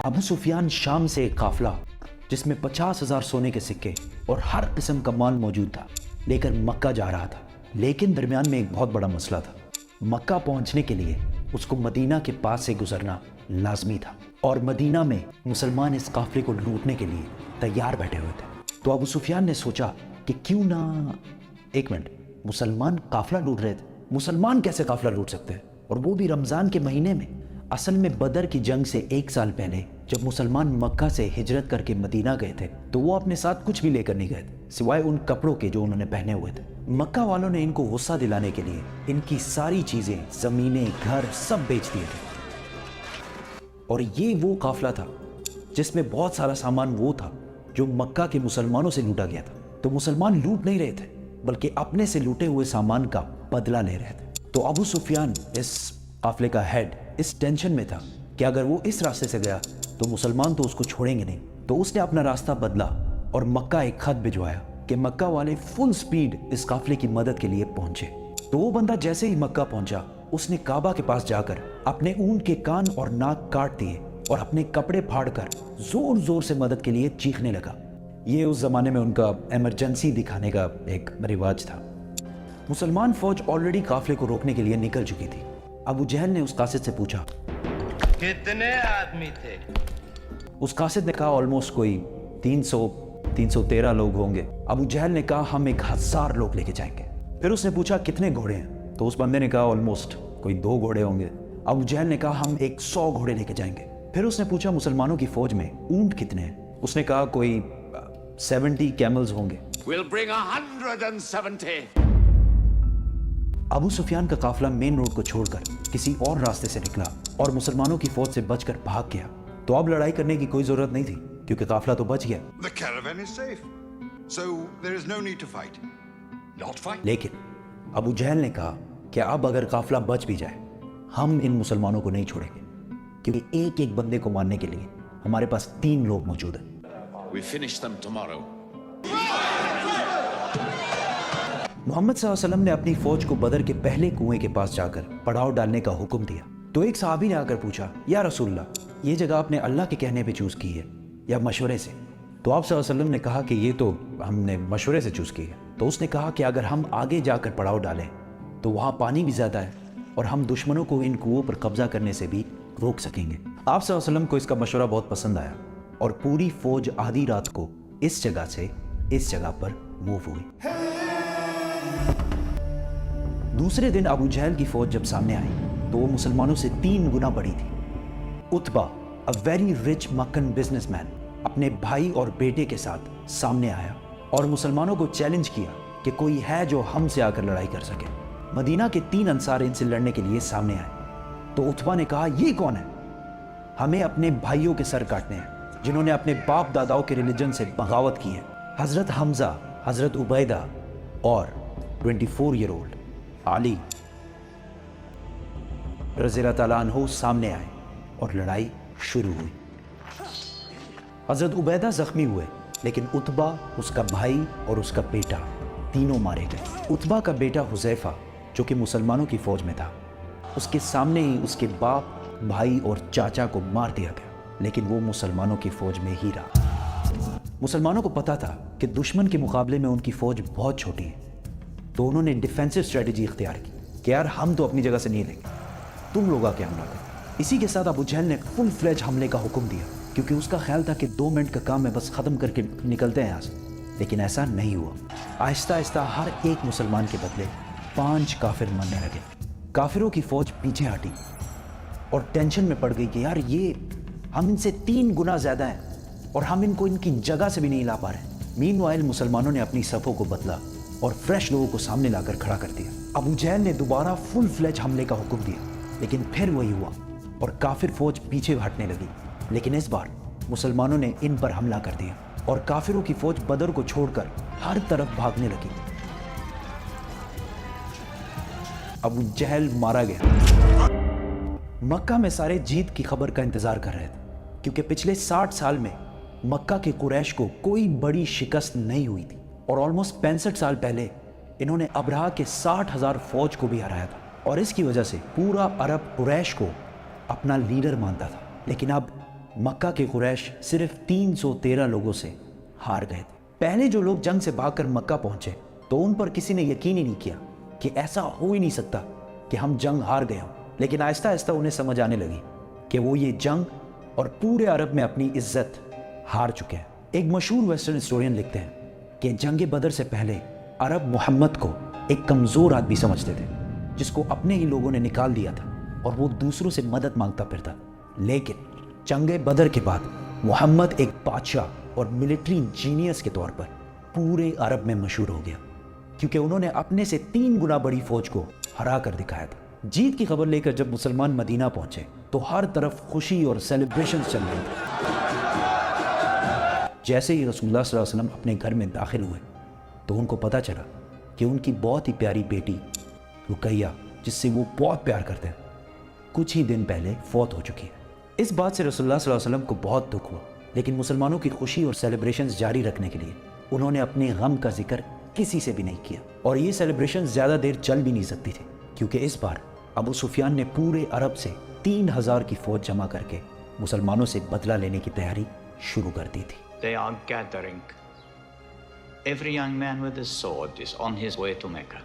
ابو سفیان شام سے ایک قافلہ جس میں 50,000 سونے کے سکے اور ہر قسم کا مال موجود تھا لے کر مکہ جا رہا تھا، لیکن درمیان میں ایک بہت بڑا مسئلہ تھا۔ مکہ پہنچنے کے لیے اس کو مدینہ کے پاس سے گزرنا لازمی تھا، اور مدینہ میں مسلمان اس قافلے کو لوٹنے کے لیے تیار بیٹھے ہوئے تھے۔ تو ابو سفیان نے سوچا کہ کیوں نہ ایک منٹ، مسلمان قافلہ لوٹ رہے تھے، مسلمان کیسے قافلہ لوٹ سکتے ہیں، اور وہ بھی رمضان کے مہینے میں؟ اصل میں بدر کی جنگ سے 1 سال پہلے جب مسلمان مکہ سے ہجرت کر کے مدینہ گئے تھے تو وہ اپنے ساتھ کچھ بھی لے کر نہیں گئے تھے سوائے ان کپڑوں کے جو انہوں نے پہنے ہوئے تھے۔ مکہ والوں نے ان کو غصہ دلانے کے لیے ان کی ساری چیزیں، زمینیں، گھر سب بیچ دیے تھے، اور یہ وہ قافلہ تھا جس میں بہت سارا سامان وہ تھا جو مکہ کے مسلمانوں سے لوٹا گیا تھا۔ تو مسلمان لوٹ نہیں رہے تھے بلکہ اپنے سے لوٹے ہوئے سامان کا بدلہ لے رہے تھے۔ تو ابو سفیان اس قافلے کا ہیڈ اس ٹینشن میں تھا کہ اگر وہ اس راستے سے گیا تو مسلمان تو اس کو چھوڑیں گے نہیں، تو اس نے اپنا راستہ بدلا اور مکہ ایک خط بھجوایا کہ مکہ والے فل سپیڈ اس قافلے کی مدد کے لیے پہنچے۔ تو وہ بندہ جیسے ہی مکہ پہنچا اس نے کعبہ کے پاس جا کر اپنے اونٹ کے کان اور ناک کاٹ دیے اور اپنے کپڑے پھاڑ کر زور زور سے مدد کے لیے چیخنے لگا۔ یہ اس زمانے میں ان کا ایمرجنسی دکھانے کا ایک رواج تھا۔ مسلمان فوج آلریڈی قافلے کو روکنے کے لیے نکل چکی تھی۔ ابو جہل نے اس قاصد سے پوچھا کتنے آدمی تھے؟ اس قاصد نے کہا آلموسٹ کوئی 313 لوگ ہوں گے۔ ابو جہل نے کہا ہم 1000 لوگ لے کے جائیں گے۔ پھر اس نے پوچھا کتنے گھوڑے ہیں؟ تو اس بندے نے کہا آلموسٹ کوئی 2 گھوڑے ہوں گے۔ ابو جہل نے کہا ہم 100 گھوڑے لے کے جائیں گے۔ پھر اس نے پوچھا مسلمانوں کی فوج میں اونٹ کتنے ہیں؟ اس نے کہا کوئی 70 کیملز ہوں گے۔ We'll bring 170. ابو سفیان کا قافلہ مین روڈ کو چھوڑ کر کسی اور راستے سے نکلا اور مسلمانوں کی فوج سے بچ کر بھاگ گیا۔ تو اب لڑائی کرنے کی کوئی ضرورت نہیں تھی کیونکہ قافلہ تو بچ گیا۔ The caravan is safe, so there is no need to fight. Not fight. لیکن ابو جہل نے کہا کہ اب اگر قافلہ بچ بھی جائے ہم ان مسلمانوں کو نہیں چھوڑیں گے، کیونکہ ایک ایک بندے کو مارنے کے لیے ہمارے پاس 3 لوگ موجود ہیں۔ We finish them tomorrow. محمد صلی اللہ علیہ وسلم نے اپنی فوج کو بدر کے پہلے کنویں کے پاس جا کر پڑاؤ ڈالنے کا حکم دیا۔ تو ایک صحابی نے آ کر پوچھا یا رسول اللہ، یہ جگہ آپ نے اللہ کے کہنے پہ چوز کی ہے یا مشورے سے؟ تو آپ صلی اللہ علیہ وسلم نے کہا کہ یہ تو ہم نے مشورے سے چوز کی ہے۔ تو اس نے کہا کہ اگر ہم آگے جا کر پڑاؤ ڈالیں تو وہاں پانی بھی زیادہ ہے اور ہم دشمنوں کو ان کنووں پر قبضہ کرنے سے بھی روک سکیں گے۔ آپ صلی اللہ علیہ وسلم کو اس کا مشورہ بہت پسند آیا اور پوری فوج آدھی رات کو اس جگہ سے اس جگہ پر موو ہوئی۔ دوسرے دن ابو جہل کی فوج جب سامنے آئی تو وہ مسلمانوں سے 3 گنا بڑی تھی۔ Utbah a very rich Meccan businessman اپنے بھائی اور بیٹے کے ساتھ سامنے آیا اور مسلمانوں کو چیلنج کیا کہ کوئی ہے جو ہم سے آ کر لڑائی کر سکے۔ مدینہ کے 3 انصار ان سے لڑنے کے لیے سامنے آئے تو عتبہ نے کہا یہ کون ہے؟ ہمیں اپنے بھائیوں کے سر کاٹنے ہیں جنہوں نے اپنے باپ داداؤں کے ریلیجن سے بغاوت کی ہے۔ حضرت حمزہ، حضرت عبیدہ اور 24 ایئر اولڈ علی رضی اللہ تعالیٰ عنہ سامنے آئے اور لڑائی شروع ہوئی۔ حضرت عبیدہ زخمی ہوئے لیکن عتبہ، اس کا بھائی اور اس کا بیٹا تینوں مارے گئے۔ عتبہ کا بیٹا حذیفہ جو کہ مسلمانوں کی فوج میں تھا، اس کے سامنے ہی اس کے باپ، بھائی اور چاچا کو مار دیا گیا، لیکن وہ مسلمانوں کی فوج میں ہی رہا۔ مسلمانوں کو پتا تھا کہ دشمن کے مقابلے میں ان کی فوج بہت چھوٹی ہے، تو انہوں نے ڈیفینسو اسٹریٹجی اختیار کی کہ یار ہم تو اپنی جگہ سے نہیں لیں گے، تم لوگ آ کے حملہ کرو۔ اسی کے ساتھ ابو جہل نے فل فلیج حملے کا حکم دیا کیونکہ اس کا خیال تھا کہ 2 منٹ کا کام ہے، بس ختم کر کے نکلتے ہیں یہاں سے، لیکن ایسا نہیں ہوا۔ آہستہ آہستہ ہر ایک مسلمان کے بدلے 5 کافر مرنے لگے۔ کافروں کی فوج پیچھے ہٹی اور ٹینشن میں پڑ گئی کہ یار یہ ہم ان سے 3 گنا زیادہ ہیں اور ہم ان کو ان کی جگہ سے بھی نہیں لا پا رہے۔ مین وائل مسلمانوں نے اپنی صفوں کو بدلا اور فریش لوگوں کو سامنے لا کر کھڑا کر دیا۔ ابو جہل نے دوبارہ فل فلیج حملے کا حکم دیا لیکن پھر وہی ہوا اور کافر فوج پیچھے ہٹنے لگی، لیکن اس بار مسلمانوں نے ان پر حملہ کر دیا اور کافروں کی فوج بدر کو چھوڑ کر ہر طرف بھاگنے لگی۔ ابو جہل مارا گیا۔ مکہ میں سارے جیت کی خبر کا انتظار کر رہے تھے کیونکہ پچھلے 60 سال میں مکہ کے قریش کو کوئی بڑی شکست نہیں ہوئی تھی اور آلموسٹ 65 سال پہلے انہوں نے ابرہہ کے 60,000 فوج کو بھی ہرایا تھا، اور اس کی وجہ سے پورا عرب قریش کو اپنا لیڈر مانتا تھا۔ لیکن اب مکہ کے قریش صرف 313 لوگوں سے ہار گئے تھے۔ پہلے جو لوگ جنگ سے بھاگ کر مکہ پہنچے تو ان پر کسی نے یقین ہی نہیں کیا کہ ایسا ہو ہی نہیں سکتا کہ ہم جنگ ہار گئے ہوں، لیکن آہستہ آہستہ انہیں سمجھ آنے لگی کہ وہ یہ جنگ اور پورے عرب میں اپنی عزت ہار چکے ہیں۔ ایک مشہور ویسٹرن ہسٹورین لکھتے ہیں کہ جنگ بدر سے پہلے عرب محمد کو ایک کمزور آدمی سمجھتے تھے جس کو اپنے ہی لوگوں نے نکال دیا تھا اور وہ دوسروں سے مدد مانگتا پھرتا، لیکن جنگ بدر کے بعد محمد ایک بادشاہ اور ملٹری جینیس کے طور پر پورے عرب میں مشہور ہو گیا، کیونکہ انہوں نے اپنے سے 3 گنا بڑی فوج کو ہرا کر دکھایا تھا۔ جیت کی خبر لے کر جب مسلمان مدینہ پہنچے تو ہر طرف خوشی اور سیلیبریشن چل رہے تھے۔ جیسے ہی رسول اللہ صلی اللہ علیہ وسلم اپنے گھر میں داخل ہوئے تو ان کو پتہ چلا کہ ان کی بہت ہی پیاری بیٹی رقیہ، جس سے وہ بہت پیار کرتے ہیں، کچھ ہی دن پہلے فوت ہو چکی ہے۔ اس بات سے رسول اللہ صلی اللہ علیہ وسلم کو بہت دکھ ہوا، لیکن مسلمانوں کی خوشی اور سیلیبریشنز جاری رکھنے کے لیے انہوں نے اپنے غم کا ذکر کسی سے بھی نہیں کیا، اور یہ سیلیبریشن زیادہ دیر چل بھی نہیں سکتی تھی، کیونکہ اس بار ابو سفیان نے پورے عرب سے 3000 کی فوج جمع کر کے مسلمانوں سے بدلہ لینے کی تیاری شروع کر دی تھی۔ They are gathering. Every young man with a sword is on his way to Mecca.